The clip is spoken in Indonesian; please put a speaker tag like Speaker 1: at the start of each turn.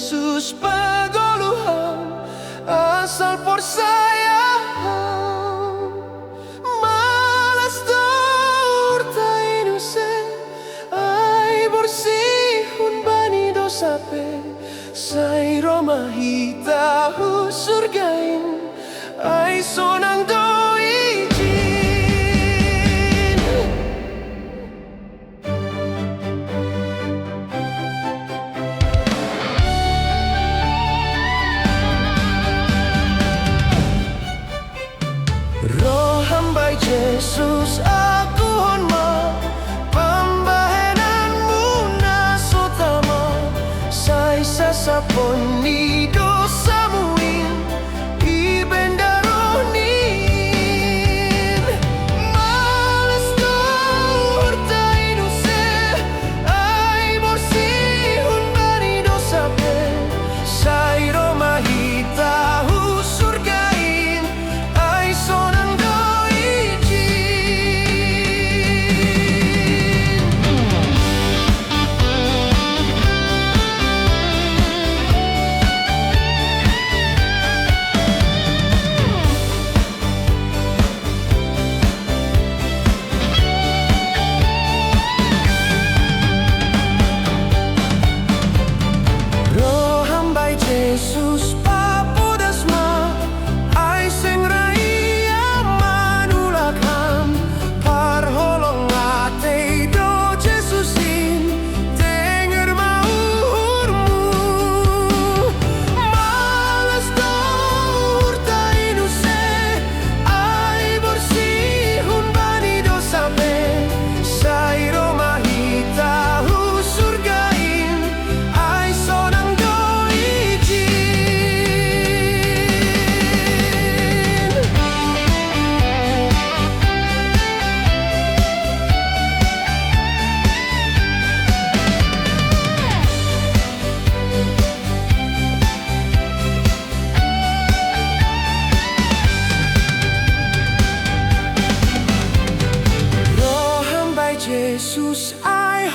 Speaker 1: Yesus paguluhan asal forsayaan malas dur tainu se ay borsihun bani dosape say romahita hu surgain ay sonang doi jin Roh hamba Yesus aku honma pambahenanmu nasutama say sasapon ni dosamuin ibendaronin malas dur tainu se ay borsihun bani dosape say romahita hu surgain ay sonang doi jin Roh hamba Yesus papodasma ay sing raia manulakan parholong ate do Jesusin denger mauhurmu malas dur tainu se ay borsihun bani dosape say romahita hu surgain ay sonang doi jin Roh hamba Yesus ay